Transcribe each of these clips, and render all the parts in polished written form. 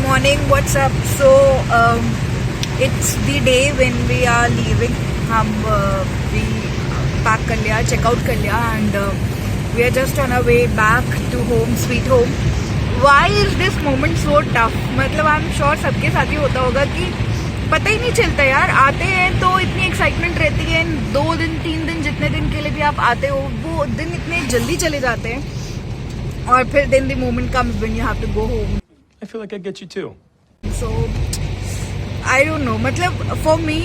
morning, what's up? So it's the day when we are leaving. We pack कर लिया, check out कर लिया, and we are just on our way back to home, sweet home. Why is this moment so tough? मतलब I'm sure सबके साथ ही होता होगा कि पता ही नहीं चलता यार. आते हैं तो इतनी एक्साइटमेंट रहती है, 2 दिन 3 दिन जितने दिन के लिए भी आप आते हो वो दिन इतने जल्दी चले जाते हैं. और फिर then the moment comes when you have to go home. I feel like I get you too. So I don't know. मतलब for me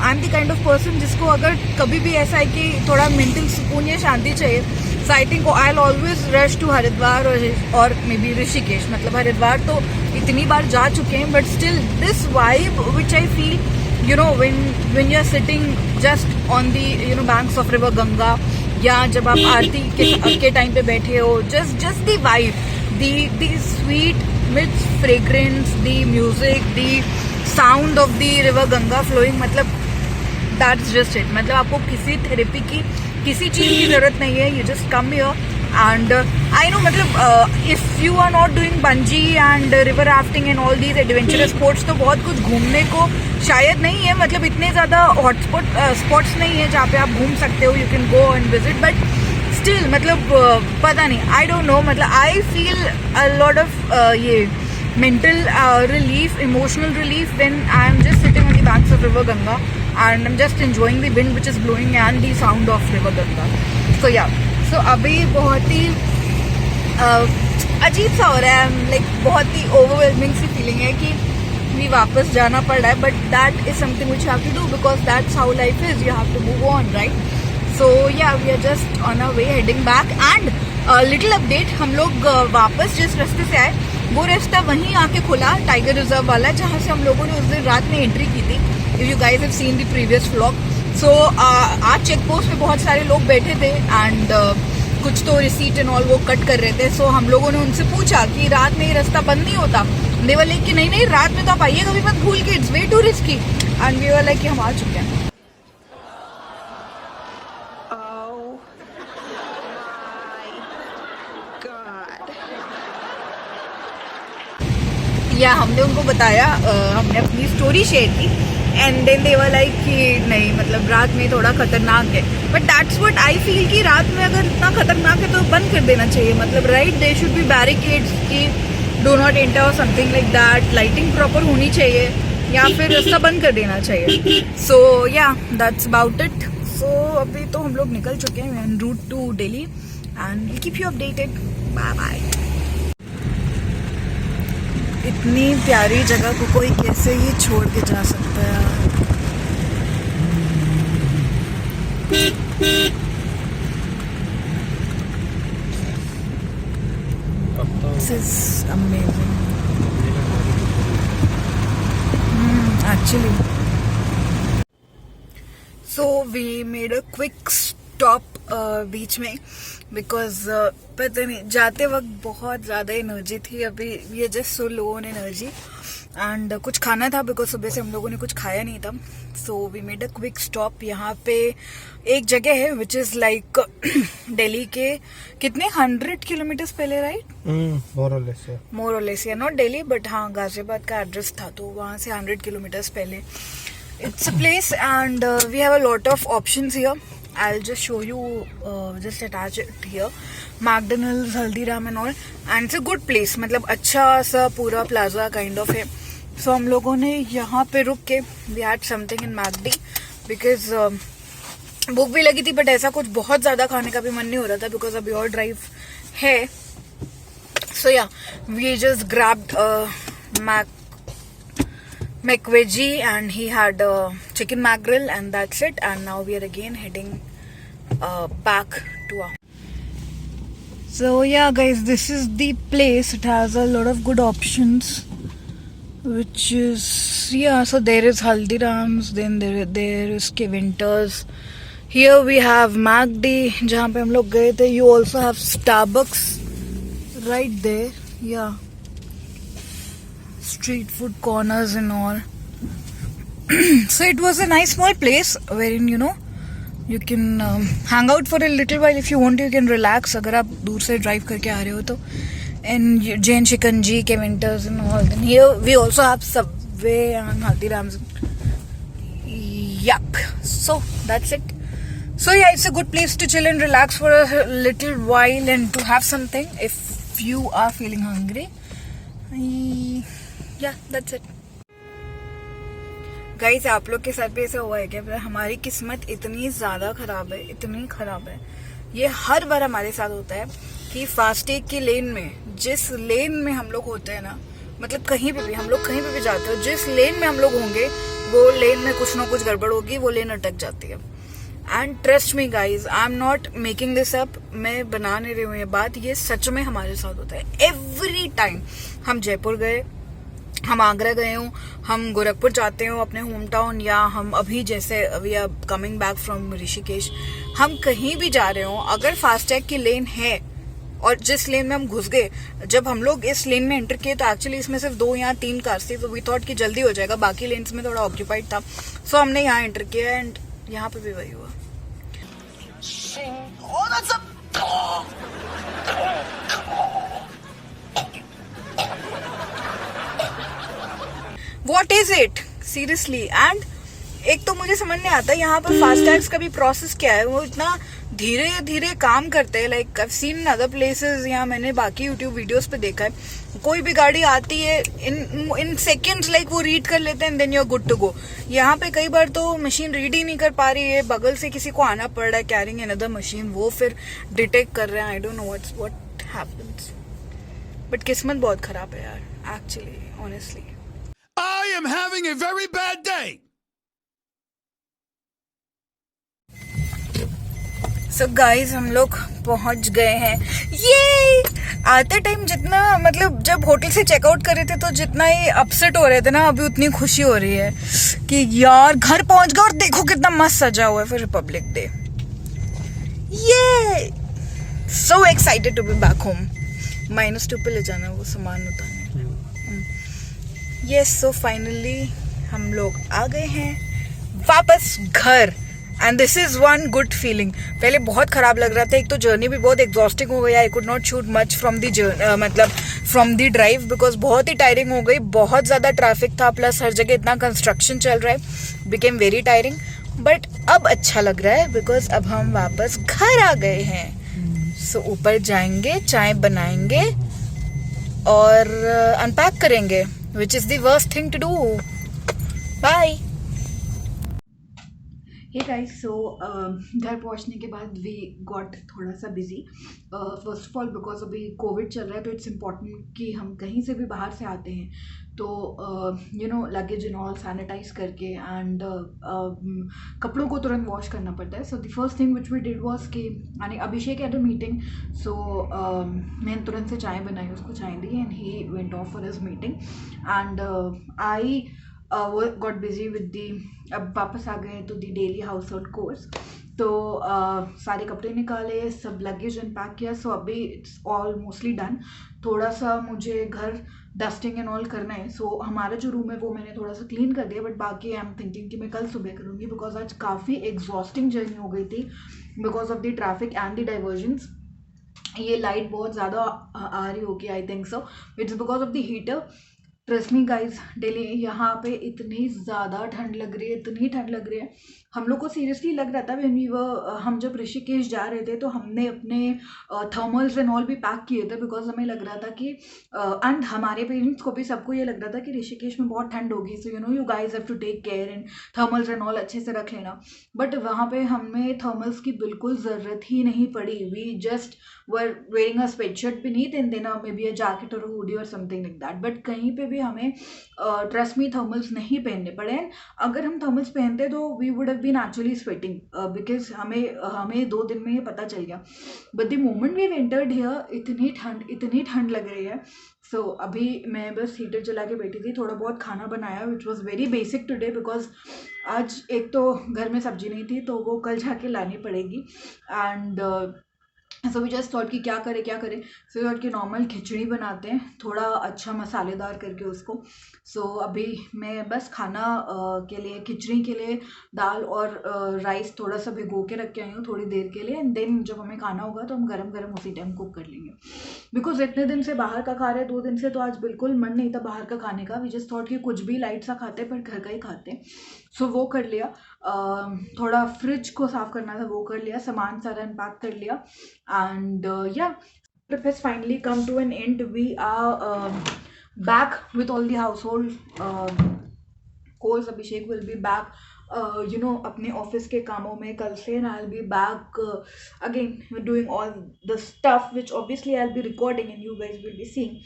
I'm the kind of person जिसको अगर कभी भी ऐसा है कि थोड़ा मेंटल सुकून या शांति चाहिए, so I think I'll always rush to Haridwar और maybe ऋषिकेश. मतलब हरिद्वार तो इतनी बार जा चुके हैं, but still this vibe which I feel, you know, when you're sitting just on the banks of river Ganga, या जब आप आरती के टाइम पे बैठे हो, just the vibe, the sweet mist fragrance, the music, the sound of the river Ganga flowing, मतलब that's just it. मतलब आपको किसी थेरेपी की किसी चीज़ की ज़रूरत नहीं है. You just come here and I know मतलब if you are not doing bungee and river rafting and all these adventurous sports तो बहुत कुछ घूमने को शायद नहीं है. मतलब इतने ज़्यादा हॉटस्पॉट स्पॉट्स नहीं है जहाँ पे आप घूम सकते हो. You can go and visit, but still मतलब पता नहीं, आई डोंट नो. मतलब I feel a lot of ये mental relief, emotional relief when I am just sitting on the banks of river Ganga and I am just enjoying the wind which is blowing and the sound of river Ganga. So अभी बहुत ही अजीब सा हो रहा है. Like बहुत ही overwhelming सी feeling है कि भी वापस जाना पड़ रहा है, but that is something which you have to do because that's how life is. You have to move on, right? So yeah, we are just on our way heading back and little update. हम लोग वापस जिस रास्ते से आए वो रास्ता वहीं आके खुला, टाइगर रिजर्व वाला, जहाँ से हम लोगों ने उस दिन रात में एंट्री की थी. If you guys have seen the previous vlog. So आज चेक पोस्ट पे बहुत सारे लोग बैठे थे and कुछ तो रिसीट एंड ऑल वो कट कर रहे थे. सो हम लोगों ने उनसे पूछा कि रात में ये रास्ता बंद नहीं होता. दे वर लाइक कि नहीं रात में तो आप आइए कभी मत भूल के, it's way too risky. And we were like कि हम आ चुके हैं. या हमने उनको बताया, हमने अपनी स्टोरी शेयर की and then they were like कि नहीं मतलब रात में थोड़ा खतरनाक है. But that's what I feel कि रात में अगर इतना खतरनाक है तो बंद कर देना चाहिए. मतलब right, they should be barricades कि डू नॉट एंटर और something like that. Lighting proper होनी चाहिए या फिर रास्ता बंद कर देना चाहिए. सो या दैट्स अबाउट इट. सो अभी तो हम लोग निकल चुके हैं en route to Delhi and will keep you updated. Bye bye. इतनी प्यारी जगह को कोई कैसे ही छोड़ के जा सकता है यार. This is amazing. Actually. So we made a quick stop बीच में बिकॉज पता नहीं जाते वक्त बहुत ज़्यादा एनर्जी थी. अभी we are just so low on energy and कुछ खाना था बिकॉज सुबह से हम लोगों ने कुछ खाया नहीं था. So we made a quick stop. यहाँ पे एक जगह है विच इज लाइक दिल्ली के कितने 100 किलोमीटर्स पहले, राइट? मोर और लेस, नॉट दिल्ली बट हाँ गाजियाबाद का एड्रेस था तो वहाँ से 100 किलोमीटर्स पहले. It's a place and we have a lot of options here. I'll just show you, just attach it here. McDonald's, Haldiram and all. And it's a good place. मतलब अच्छा सा पूरा plaza kind of है. So हम लोगों ने यहाँ पे रुक के we had something in McD because भूख भी लगी थी बट ऐसा कुछ बहुत ज़्यादा खाने का भी मन नहीं हो रहा था because अभी और ड्राइव है. So yeah, we just grabbed McVeggie and he had chicken mackerel and that's it. And now we are again heading back to our. So yeah guys, this is the place. It has a lot of good options which is, yeah, so there is Haldiram's, then there is Winters. Here we have McD जहाँ पे हम लोग गए थे. You also have Starbucks right there. Yeah, street food corners and all. So it was a nice small place wherein you can hang out for a little while if you want. You can relax अगर आप दूर से drive करके आ रहे हो तो. in Jain Shikanji ke winters and all. Then here we also have Subway and Haldiram's. Yup. So that's it. So yeah, it's a good place to chill and relax for a little while and to have something if you are feeling hungry. Yeah, that's it. Guys, आप लोग के साथ भी ऐसा हुआ है क्या? हमारी किस्मत इतनी ज्यादा खराब है, इतनी खराब है, ये हर बार हमारे साथ होता है कि फास्टैग की लेन में, जिस लेन में हम लोग होते हैं ना, मतलब कहीं पे भी हम लोग कहीं पे भी जाते हो, जिस लेन में हम लोग होंगे वो लेन में कुछ ना कुछ गड़बड़ होगी, वो लेन अटक जाती है. And trust me guys, I am not making this up, मैं बना नहीं रही हूँ ये बात, ये सच में हमारे साथ होता है एवरी टाइम. हम जयपुर गए, हम आगरा गए हो, हम गोरखपुर जाते हो अपने होम टाउन, या हम अभी जैसे we are coming back from Rishikesh, हम कहीं भी जा रहे हो, अगर फास्टैग की लेन है और जिस लेन में हम घुस गए, जब हम लोग इस लेन में एंटर किए तो एक्चुअली इसमें सिर्फ 2 या 3 कार्स थी, तो वी थॉट कि जल्दी हो जाएगा, बाकी लेन्स में थोड़ा ऑक्यूपाइड था, सो हमने यहाँ एंटर किया एंड यहाँ पे भी वही हुआ. What is it? Seriously. And एक तो मुझे समझ नहीं आता यहाँ पर फास्टैग्स का भी प्रोसेस क्या है, वो इतना धीरे धीरे काम करते हैं. Like I have seen in other places, या मैंने बाकी यूट्यूब वीडियोस पे देखा है, कोई भी गाड़ी आती है इन सेकेंड्स, लाइक वो रीड कर लेते हैं and then you are good to go. यहाँ पे कई बार तो मशीन रीड ही नहीं कर पा रही है, बगल से किसी को आना पड़ रहा है कैरिंग अनदर मशीन, वो फिर डिटेक्ट कर रहे हैं. आई don't know what happens, but किस्मत बहुत खराब है यार, actually honestly. I am having a very bad day. So guys, हम लोग पहुंच गए हैं. ये आते टाइम जितना, मतलब जब होटल से चेकआउट कर रहे थे तो जितना ही अपसेट हो रहे थे ना, अभी उतनी खुशी हो रही है कि यार घर पहुंच गए और देखो कितना मस्त सजा हुआ है फॉर रिपब्लिक डे. ये so excited to be back home. -2 पे ले जाना वो सामान उतारने. यस, सो फाइनली हम लोग आ गए हैं वापस घर, and this is one good feeling. पहले बहुत खराब लग रहा था, एक तो जर्नी भी बहुत एग्जॉस्टिंग हो गई. I could not shoot much from the मतलब फ्रॉम दी ड्राइव, बिकॉज बहुत ही टायरिंग हो गई, बहुत ज़्यादा ट्रैफिक था, प्लस हर जगह इतना कंस्ट्रक्शन चल रहा है, बिकेम वेरी टायरिंग. बट अब अच्छा लग रहा है बिकॉज अब हम वापस घर आ गए हैं. सो ऊपर जाएंगे, चाय बनाएंगे और अनपैक करेंगे, which is the worst thing to do. Bye. Hey guys, so घर पहुंचने के बाद we got थोड़ा सा busy. First of all because अभी कोविड चल रहा है, तो इट्स इम्पॉर्टेंट कि हम कहीं से भी बाहर से आते हैं तो लगेज एंड ऑल सैनिटाइज करके एंड कपड़ों को तुरंत वॉश करना पड़ता है. So the first thing which we did was कि अभिषेक हैड अ मीटिंग, सो मैंने तुरंत से चाय बनाई, उसको चाय दी and he went off for his meeting and I got busy with दी. अब वापस आ गए तो the daily household chores, तो सारे कपड़े निकाले, सब लगेज अनपैक किया. सो अभी इट्स ऑल मोस्टली डन. थोड़ा सा मुझे घर डस्टिंग एंड ऑल करना है. सो हमारा जो रूम है वो मैंने थोड़ा सा क्लीन कर दिया, बट बाकी आई एम थिंकिंग कि मैं कल सुबह करूँगी, बिकॉज आज काफ़ी एग्जॉस्टिंग जर्नी हो गई थी because of the traffic and the divergence. ये लाइट बहुत ज़्यादा आ रही होगी, I think so it's because of the heater. Trust me guys, Delhi यहाँ पे इतनी ज़्यादा ठंड लग रही है, इतनी ठंड लग रही है. हम लोग को सीरियसली लग रहा था व्हेन वी वर, हम जब ऋषिकेश जा रहे थे तो हमने अपने थर्मल्स एंड ऑल भी पैक किए थे, बिकॉज हमें लग रहा था कि एंड हमारे पेरेंट्स को भी, सबको ये लग रहा था कि ऋषिकेश में बहुत ठंड होगी, so you guys have to take care and thermals and all अच्छे से रख लेना. बट वहाँ पे हमें थर्मल्स की बिल्कुल ज़रूरत ही नहीं पड़ी. We just were wearing a sweatshirt beneath and then maybe a jacket or a hoodie or something like that. But कहीं पे भी हमें ट्रस्ट मी थर्मल्स नहीं पहनने पड़े. अगर हम थर्मल्स पहनते तो we would have been actually sweating, because हमें 2 दिन में ये पता चल गया. But the moment we entered here, इतनी ठंड लग रही है. सो अभी मैं बस हीटर चला के बैठी थी, थोड़ा बहुत खाना बनाया which was very basic today, because आज एक तो घर में सब्जी नहीं थी, तो वो कल जाके लानी पड़ेगी. And so we just thought कि क्या करें सो थॉट कि नॉर्मल खिचड़ी बनाते हैं, थोड़ा अच्छा मसालेदार करके उसको. सो अभी मैं बस खाना के लिए, खिचड़ी के लिए दाल और राइस थोड़ा सा भिगो के रख के आई हूँ थोड़ी देर के लिए, एंड देन जब हमें खाना होगा तो हम गरम गरम उसी टाइम कुक कर लेंगे. बिकॉज इतने दिन से बाहर का खा रहे, 2 दिन से, तो आज बिल्कुल मन नहीं था बाहर का खाने का. वी जस्ट थॉट कि कुछ भी लाइट सा खाते पर घर का ही खाते. सो वो कर लिया. थोड़ा फ्रिज को साफ करना था, वो कर लिया. सामान सारा अनपैक कर लिया. And yeah, trip has finally come to an end. We are back with all the household chores. Abhishek will be back अपने ऑफिस के कामों में कल से, and I'll be back again doing all the stuff which obviously I'll be recording and you guys will be seeing.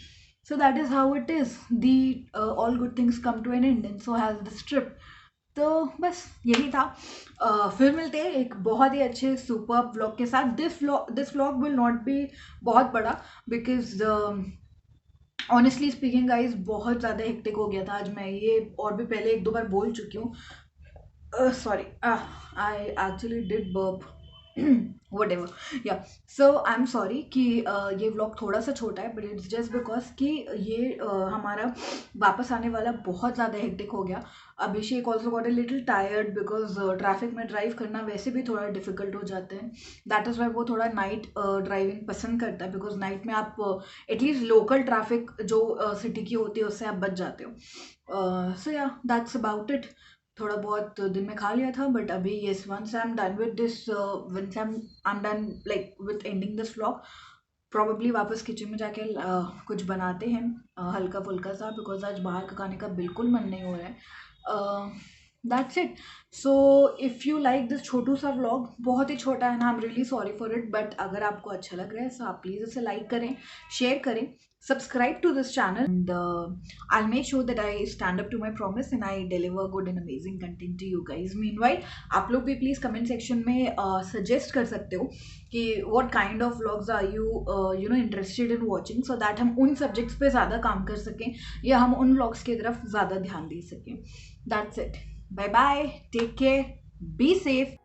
So that is how it is. The all good things come to an end, and so has this trip. तो बस यही था. फिर मिलते हैं एक बहुत ही अच्छे सुपर व्लॉग के साथ. This vlog will not be बहुत बड़ा बिकॉज ऑनेस्टली स्पीकिंग गाइज बहुत ज़्यादा हेक्टिक हो गया था आज. मैं ये और भी पहले 1-2 बार बोल चुकी हूँ. Sorry, I actually did burp, whatever. Yeah, so I'm sorry कि ये व्लॉग थोड़ा सा छोटा है, बट इट्स जस्ट बिकॉज कि ये हमारा वापस आने वाला बहुत ज़्यादा हेक्टिक हो गया. Abhishek also got a little tired because traffic में ड्राइव करना वैसे भी थोड़ा डिफिकल्ट हो जाता है. दैट इज़ वाई वो थोड़ा नाइट ड्राइविंग पसंद करता है, बिकॉज नाइट में आप एटलीस्ट लोकल ट्रैफिक जो सिटी की होती है उससे आप बच जाते हो. सो या दैट्स अबाउट इट. थोड़ा बहुत दिन में खा लिया था, बट अभी yes, once I am done with this, once I am done like with ending this vlog, probably वापस किचन में जाके कुछ बनाते हैं हल्का फुल्का सा, बिकॉज आज बाहर का खाने का बिल्कुल मन नहीं हो रहा है. That's it. So if you like this छोटू सा व्लॉग, बहुत ही छोटा है ना, I am really sorry for it, but अगर आपको अच्छा लग रहा है तो आप प्लीज़ इसे लाइक करें, शेयर करें, subscribe to this channel, and I'll make sure that I stand up to my promise and I deliver good and amazing content to you guys. Meanwhile, आप लोग भी प्लीज़ कमेंट सेक्शन में suggest कर सकते हो कि what kind of vlogs are you interested in watching, so that हम उन सब्जेक्ट्स पे ज़्यादा काम कर सकें या हम उन vlogs की तरफ ज़्यादा ध्यान दे सकें. That's it. Bye bye. Take care. Be safe.